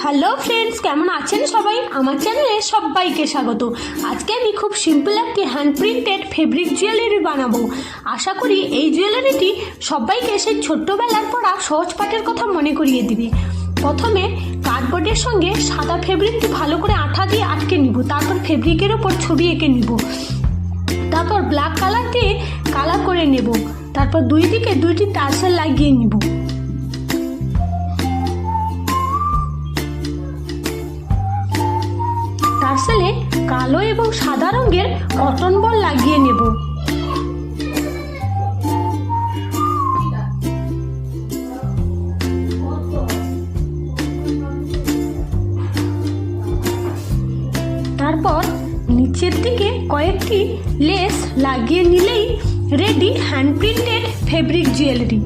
Hello friends, কেমন আছেন সবাই? আমার চ্যানেলে সবাইকে স্বাগত। আজকে আমি খুব সিম্পল একটি হ্যান্ড প্রিন্টেড ফেব্রিক জুয়েলারি বানাবো। আশা করি এই জুয়েলারিটি সবাইকে সেই ছোট্টবেলার পড়া সহজ পাঠের কথা মনে করিয়ে দিবে। প্রথমে কার্ডবোর্ডের সঙ্গে সাদা ফেব্রিকটি ভালো করে আঠা দিয়ে আটকে নিব। তারপর ফেব্রিকের ওপর ছবি এঁকে নিব। তারপর ব্ল্যাক কালার দিয়ে কালার করে নেব। তারপর দুই দিকে দুইটি টার্সেল লাগিয়ে নিব। টার্সেলে কালো এবং সাদা রঙের কটন বল লাগিয়ে নেব। তারপর নিচের দিকে কয়েকটি লেস লাগিয়ে নিলেই ready hand printed fabric jewellery.